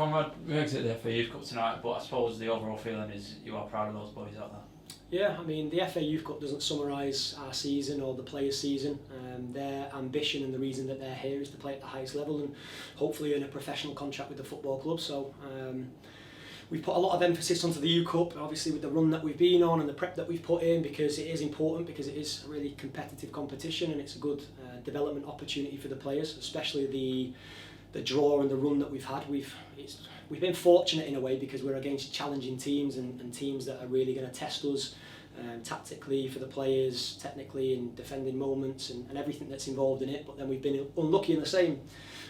Conrad, we exit the FA Youth Cup tonight, but I suppose the overall feeling is you are proud of those boys out there. Yeah, I mean, the FA Youth Cup doesn't summarise our season or the players' season. Their ambition and the reason that they're here is to play at the highest level and hopefully earn a professional contract with the football club. So we've put a lot of emphasis onto the Youth Cup, obviously with the run that we've been on and the prep that we've put in, because it is important, because it is a really competitive competition and it's a good development opportunity for the players, especially the draw and the run that we've had. We've been fortunate in a way because we're against challenging teams and teams that are really going to test us tactically for the players, technically in defending moments and everything that's involved in it. But then we've been unlucky in the same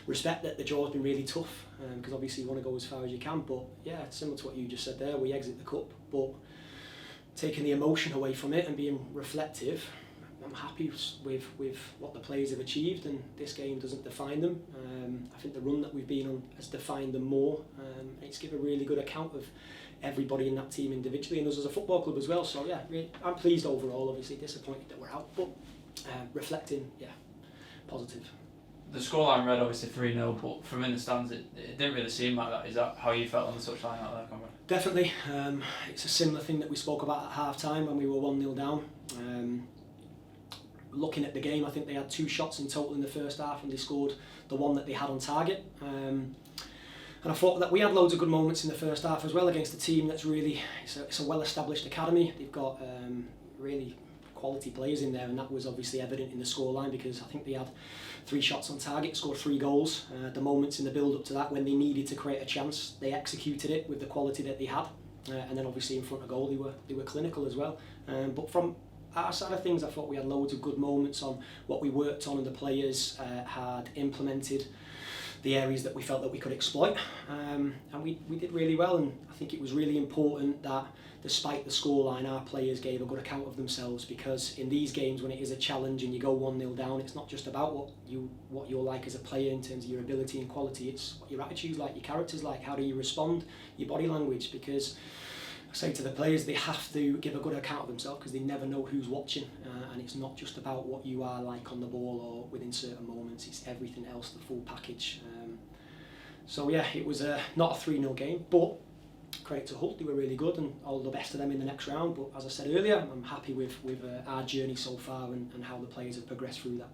respect that the draw has been really tough because obviously you want to go as far as you can. But yeah, similar to what you just said there, we exit the cup, but taking the emotion away from it and being reflective, I'm happy with what the players have achieved, and this game doesn't define them. I think the run that we've been on has defined them more. It's given a really good account of everybody in that team individually and us as a football club as well. So yeah, I'm pleased overall. Obviously disappointed that we're out, but reflecting, yeah, positive. The scoreline read obviously 3-0, but from in the stands it didn't really seem like that. Is that how you felt on the touchline out there, Conrad? Definitely. It's a similar thing that we spoke about at half time when we were 1-0 down. Looking at the game, I think they had 2 shots in total in the first half and they scored the one that they had on target. And I thought that we had loads of good moments in the first half as well against a team that's really, it's a well-established academy. They've got really quality players in there, and that was obviously evident in the scoreline because I think they had 3 shots on target, scored 3 goals. The moments in the build-up to that when they needed to create a chance, they executed it with the quality that they had. And then obviously in front of goal they were clinical as well. But from our side of things, I thought we had loads of good moments on what we worked on and the players had implemented the areas that we felt that we could exploit, and we did really well. And I think it was really important that despite the scoreline, our players gave a good account of themselves, because in these games when it is a challenge and you go 1-0 down, it's not just about what you're like as a player in terms of your ability and quality, it's what your attitude's like, your character's like, how do you respond, your body language, because I say to the players they have to give a good account of themselves because they never know who's watching, and it's not just about what you are like on the ball or within certain moments, it's everything else, the full package. So yeah, it was not a 3-0 game, but credit to Hull, they were really good and all the best of them in the next round. But as I said earlier, I'm happy with our journey so far and how the players have progressed through that.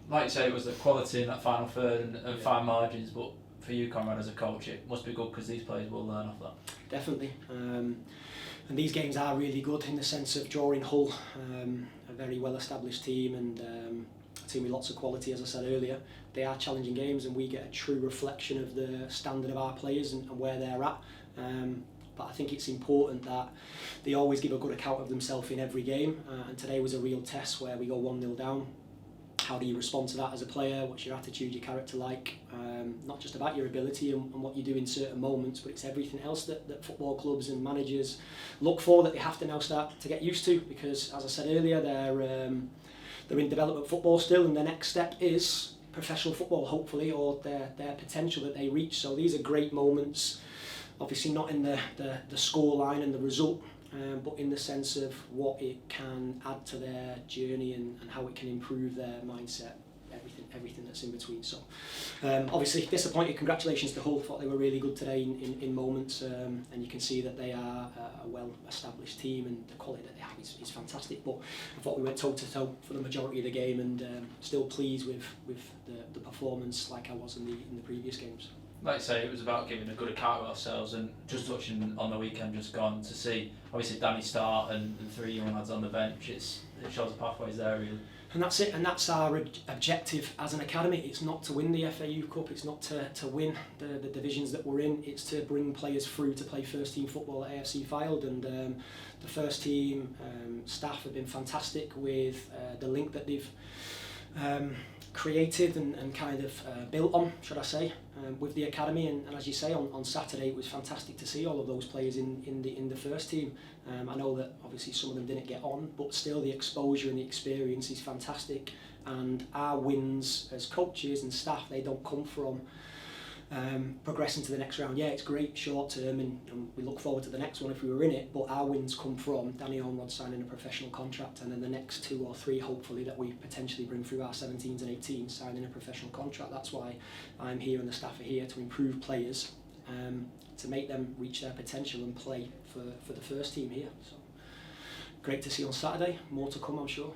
Like you say, it was the quality in that final third and fine margins, but for you, Conrad, as a coach, it must be good because these players will learn off that. Definitely. And these games are really good in the sense of drawing Hull, a very well-established team and a team with lots of quality, as I said earlier. They are challenging games and we get a true reflection of the standard of our players and where they're at. But I think it's important that they always give a good account of themselves in every game, and today was a real test where we go 1-0 down. How do you respond to that as a player? What's your attitude, your character like? Not just about your ability and what you do in certain moments, but it's everything else that football clubs and managers look for that they have to now start to get used to, because as I said earlier, they're in development football still, and the next step is professional football, hopefully, or their potential that they reach. So these are great moments, obviously not in the score line and the result, but in the sense of what it can add to their journey and how it can improve their mindset, everything that's in between. So obviously disappointed. Congratulations to Hull, thought they were really good today in moments, and you can see that they are a well-established team and the quality that they have is fantastic. But I thought we went toe-to-toe for the majority of the game, and still pleased with the performance like I was in the previous games. Like I say, it was about giving a good account of ourselves, and just touching on the weekend just gone to see obviously Danny start and 3 young lads on the bench. It shows the pathways there really. And that's it, and that's our objective as an academy. It's not to win the FA Youth Cup, it's not to win the divisions that we're in, it's to bring players through to play first team football at AFC Fylde. And the first team staff have been fantastic with the link that they've created and kind of built on, should I say, with the academy. And as you say, on Saturday it was fantastic to see all of those players in the first team. I know that obviously some of them didn't get on, but still the exposure and the experience is fantastic. And our wins as coaches and staff, they don't come from progressing to the next round. Yeah, it's great short term and we look forward to the next one if we were in it, but our wins come from Danny Conrad signing a professional contract, and then the next 2 or 3 hopefully that we potentially bring through our 17s and 18s signing a professional contract. That's why I'm here and the staff are here, to improve players to make them reach their potential and play for the first team here. So great to see on Saturday. More to come, I'm sure.